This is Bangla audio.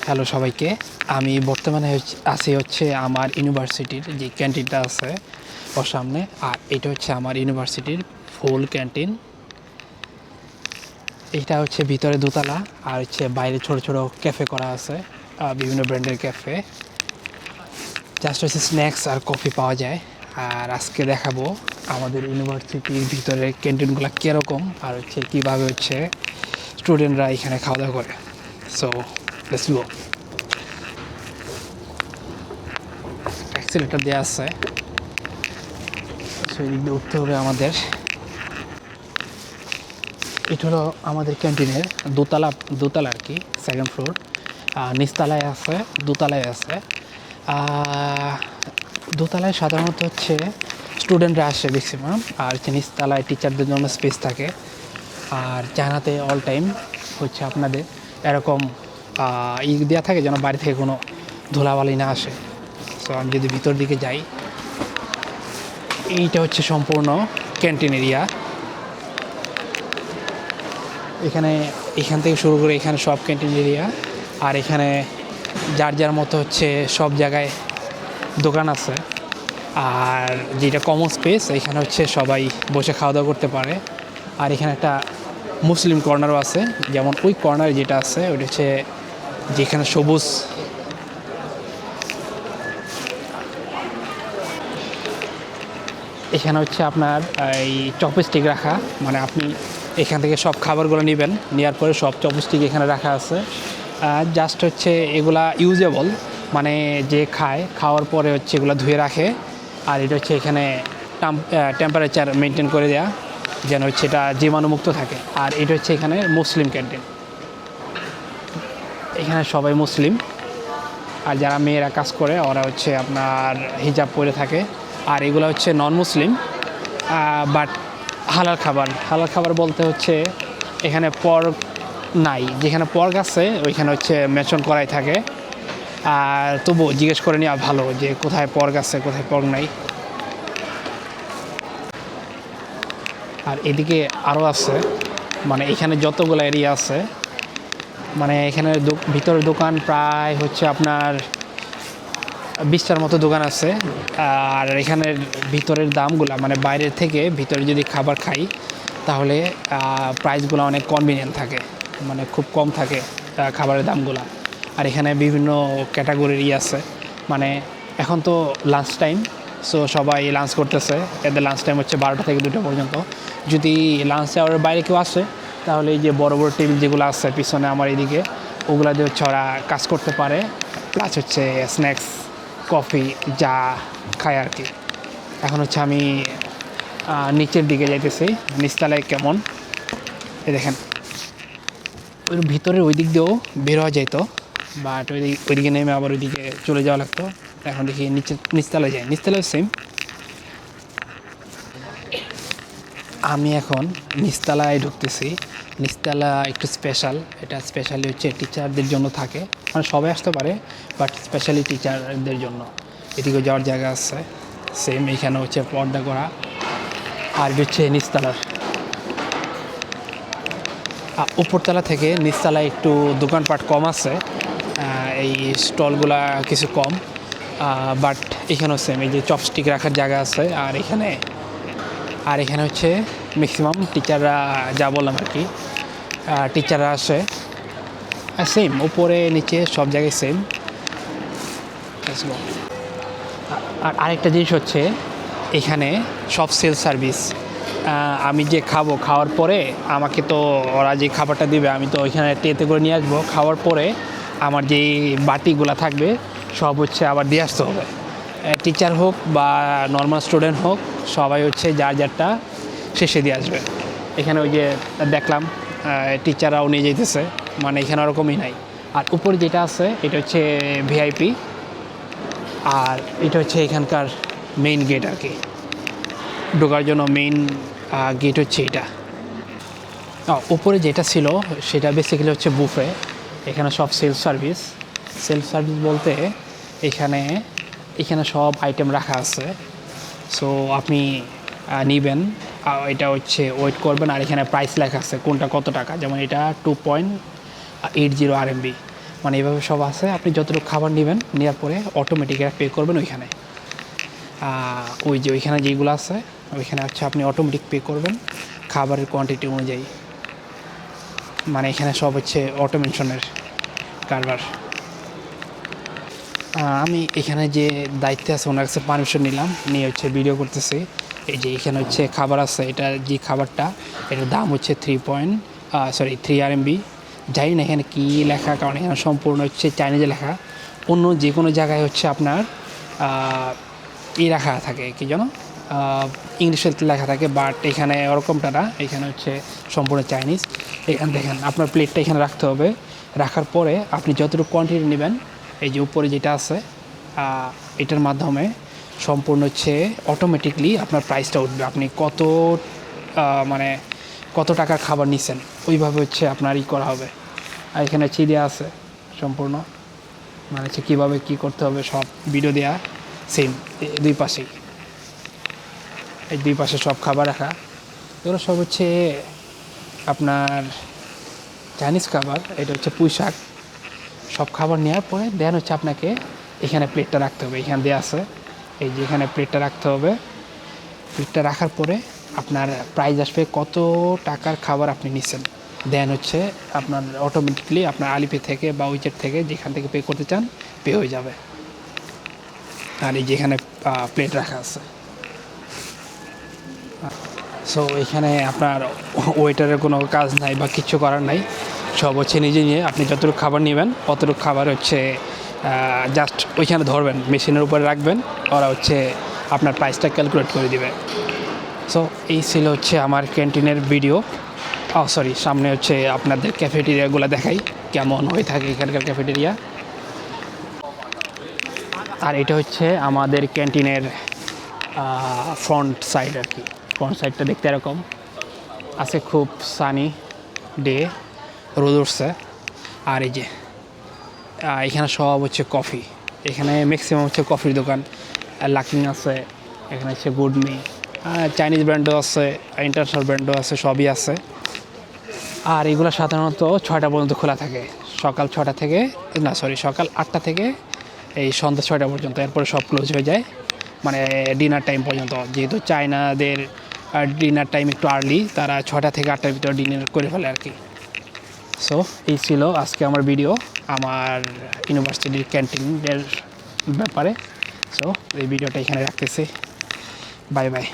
হ্যালো সবাইকে। আমি বর্তমানে আছি আমার ইউনিভার্সিটির যে ক্যান্টিনটা আছে ওর সামনে। আর এটা হচ্ছে আমার ইউনিভার্সিটির ফুল ক্যান্টিন। এটা হচ্ছে ভিতরে দোতলা, আর বাইরে ছোট ছোট ক্যাফে করা আছে, বিভিন্ন ব্র্যান্ডের ক্যাফে। জাস্ট স্ন্যাক্স আর কফি পাওয়া যায়। আর আজকে দেখাবো আমাদের ইউনিভার্সিটির ভিতরে ক্যান্টিনগুলো কীরকম, আর কীভাবে স্টুডেন্টরা এখানে খাওয়া দাওয়া করে। So let's go. অ্যাক্সিলেটার দেওয়া আছে, সেই দিক দিয়ে উঠতে হবে আমাদের। এটা হলো আমাদের ক্যান্টিনের দোতলা আর কি, সেকেন্ড ফ্লোর। নিচতলায় আছে, দোতলায় আছে। দোতলায় সাধারণত স্টুডেন্টরা আসে ম্যাক্সিমাম, আর নিচতলায় টিচারদের জন্য স্পেস থাকে। আর জানাতে অল টাইম আপনাদের এরকম দেওয়া থাকে যেন বাড়ি থেকে কোনো ধুলাবালি না আসে। সো আমি যদি ভিতর দিকে যাই, এইটা সম্পূর্ণ ক্যান্টিন এরিয়া। এখান থেকে শুরু করে এখানে সব ক্যান্টিন এরিয়া। আর এখানে যার যার মতো সব জায়গায় দোকান আছে। আর যেটা কমন স্পেস, এখানে সবাই বসে খাওয়া দাওয়া করতে পারে। আর এখানে একটা মুসলিম কর্নারও আছে, যেমন ওই কর্নার যেটা আছে ওইটা যেখানে সবুজ। এখানে আপনার এই চপস্টিক রাখা, মানে আপনি এখান থেকে সব খাবারগুলো নেবেন, নেওয়ার পরে সব চপস্টিক এখানে রাখা আছে। জাস্ট এগুলা ইউজেবল, মানে যে খাওয়ার পরে এগুলো ধুয়ে রাখে। আর এটা এখানে টেম্পারেচার মেনটেন করে দেয়া, যেন এটা জীবাণুমুক্ত থাকে। আর এটা এখানে মুসলিম ক্যান্টিন। এখানে সবাই মুসলিম, আর যারা মেয়েরা কাজ করে ওরা আপনার হিজাব পরে থাকে। আর এগুলো নন মুসলিম, বাট হালাল খাবার বলতে এখানে পর্ক নাই। যেখানে পর্ক আছে ওইখানে মেনশন করাই থাকে। আর তবু জিজ্ঞেস করে নেওয়া ভালো যে কোথায় পর্ক আছে, কোথায় পর্ক নাই। আর এদিকে আরও আছে, মানে এখানে যতগুলো এরিয়া আছে, মানে এখানে ভিতরের দোকান প্রায় আপনার 20টার মতো দোকান আছে। আর এখানের ভিতরের দামগুলো, মানে বাইরের থেকে ভিতরে যদি খাবার খাই তাহলে প্রাইসগুলো অনেক কনভিনিয়েন্ট থাকে, মানে খুব কম থাকে খাবারের দামগুলো। আর এখানে বিভিন্ন ক্যাটাগরির আছে, মানে এখন তো লাঞ্চ টাইম, সো সবাই লাঞ্চ করতেছে। এদের লাঞ্চ টাইম 12টা থেকে 2টা পর্যন্ত। যদি লাঞ্চ আওয়ারের বাইরে কেউ আসে তাহলে এই যে বড় বড় টেবিল যেগুলো আছে পিছনে আমার এদিকে, ওগুলা দিয়ে ওরা কাজ করতে পারে। প্লাস স্ন্যাক্স, কফি যা খায় আর কি। এখন আমি নিচের দিকে যাইতেছি, নিচতলায় কেমন এই দেখেন। ওই ভিতরের ওই দিক দিয়েও বের হওয়া যেত, বাট ওইদিকে নেমে আবার ওইদিকে চলে যাওয়া লাগতো। এখন দেখি নিচতলায় যাই, নিচতলায় সেম। আমি এখন নিচতলায় ঢুকতেছি। নিচতলা একটু স্পেশাল, এটা স্পেশালি টিচারদের জন্য থাকে, মানে সবাই আসতে পারে, বাট স্পেশালি টিচারদের জন্য এদিকে যাওয়ার জায়গা আছে। সেম এখানে পর্দা করা। আর এটা নিচতলার। উপরতলা থেকে নিচতলায় একটু দোকানপাট কম আছে, এই স্টলগুলা কিছু কম, বাট এখানেও সেম, এই যে চপস্টিক রাখার জায়গা আছে। আর এখানে ম্যাক্সিমাম টিচাররা, যা বললাম আর কি, টিচাররা আসে। সেম উপরে নিচে সব জায়গায় সেম। আর আরেকটা জিনিস এখানে সব সেল সার্ভিস। আমি যে খাওয়ার পরে আমাকে তো ওরা যে খাবারটা দিবে আমি তো ওইখানে ট্রেতে করে নিয়ে আসবো। খাওয়ার পরে আমার যেই বাটিগুলো থাকবে সব আবার দিয়ে আসতে হবে। টিচার হোক বা নর্মাল স্টুডেন্ট হোক, সবাই যার যারটা শেষে দিয়ে আসবে। এখানে ওই যে দেখলাম টিচাররাও নিয়ে যেতেছে, মানে এখানে ওরকমই নাই। আর উপরে যেটা আছে এটা ভিআইপি। আর এটা এখানকার মেইন গেট আর কি, ঢোকার জন্য মেইন গেট এটা। উপরে যেটা ছিল সেটা বেসিক্যালি বুফে। এখানে সব সেলফ সার্ভিস বলতে এখানে সব আইটেম রাখা আছে। সো আপনি নেবেন, এটা ওয়েট করবেন। আর এখানে প্রাইস লেখা আছে কোনটা কত টাকা। যেমন এটা 2.80 RMB, মানে এইভাবে সব আছে। আপনি যতটুকু খাবার নেবেন, নেওয়ার পরে অটোমেটিক পে করবেন ওইখানে। ওই যে ওইখানে যেগুলো আছে ওইখানে হচ্ছে আপনি অটোমেটিক পে করবেন খাবারের কোয়ান্টিটি অনুযায়ী। মানে এখানে সব হচ্ছে অটোমেশনের কারবার। আমি এখানে যে দায়িত্বে আছে ওনার কাছে পারমিশন নিলাম, নিয়ে হচ্ছে ভিডিও করতেছি। এই যে এখানে হচ্ছে খাবার আছে, এটা যে খাবারটা এটার দাম হচ্ছে 3 RMB। জানি না এখানে কী লেখা, কারণ এখানে সম্পূর্ণ হচ্ছে চাইনিজে লেখা। অন্য যে কোনো জায়গায় হচ্ছে আপনার লেখা থাকে কি যেন ইংলিশে লেখা থাকে, বাট এখানে ওরকমটা না, এখানে হচ্ছে সম্পূর্ণ চাইনিজ। এখানে দেখেন আপনার প্লেটটা এখানে রাখতে হবে, রাখার পরে আপনি যতটুকু কোয়ান্টিটি নেবেন এই যে উপরে যেটা আছে এটার মাধ্যমে সম্পূর্ণ হচ্ছে অটোমেটিকলি আপনার প্রাইসটা উঠবে। আপনি মানে কত টাকার খাবার নিছেন ওইভাবে হচ্ছে আপনার করা হবে। আর এখানে দেওয়া আছে সম্পূর্ণ, মানে হচ্ছে কীভাবে কী করতে হবে সব ভিডিও দেওয়া সেম দুই পাশেই। এই দুই পাশে সব খাবার রাখা, এগুলো সব হচ্ছে আপনার চাইনিজ খাবার। এটা হচ্ছে পুঁই শাক। সব খাবার নেওয়ার পরে দেন হচ্ছে আপনাকে এখানে প্লেটটা রাখতে হবে, এখানে দেওয়া আছে এই যে এখানে প্লেটটা রাখতে হবে। প্লেটটা রাখার পরে আপনার প্রাইস আসবে কত টাকার খাবার আপনি নিচ্ছেন, দেন হচ্ছে আপনার অটোমেটিকলি আপনার আলিপে থেকে বা উইচেট থেকে যেখান থেকে পে করতে চান পে হয়ে যাবে। আর এই যেখানে প্লেট রাখা আছে, সো এখানে আপনার ওয়েটারের কোনো কাজ নাই বা কিছু করার নাই, সব হচ্ছে নিজে নিয়ে আপনি যতটুকু খাবার নেবেন অতটুকু খাবার হচ্ছে জাস্ট ওইখানে ধরবেন, মেশিনের উপরে রাখবেন, ওরা হচ্ছে আপনার প্রাইসটা ক্যালকুলেট করে দিবে। সো এই ছিল হচ্ছে আমার ক্যান্টিনের ভিডিও। সরি, সামনে হচ্ছে আপনাদের ক্যাফেটেরিয়াগুলো দেখাই কেমন হয়ে থাকে এখানকার ক্যাফেটেরিয়া। আর এটা হচ্ছে আমাদের ক্যান্টিনের ফ্রন্ট সাইড আর কি। ফ্রন্ট সাইডটা দেখতে এরকম আছে, খুব সানি ডে, রোদ উঠছে। আর এই যে এখানে সব হচ্ছে কফি, এখানে ম্যাক্সিমাম হচ্ছে কফির দোকান। লাকিং আছে, এখানে হচ্ছে গুড মি, চাইনিজ ব্র্যান্ডও আছে, ইন্টারন্যাশনাল ব্র্যান্ডও আছে, সবই আছে। আর এগুলো সাধারণত 6টা পর্যন্ত খোলা থাকে, সকাল 8টা থেকে এই সন্ধ্যা 6টা পর্যন্ত। এরপরে সব ক্লোজ হয়ে যায়, মানে ডিনার টাইম পর্যন্ত। যেহেতু চায়নাদের ডিনার টাইম একটু আর্লি, তারা 6টা থেকে 8টার ভিতরে ডিনার করে ফেলে আর কি। সো এই ছিল আজকে আমার ভিডিও আমার ইউনিভার্সিটির ক্যান্টিনের ব্যাপারে। সো এই ভিডিওটা এখানে রাখতেছি, বাই বাই।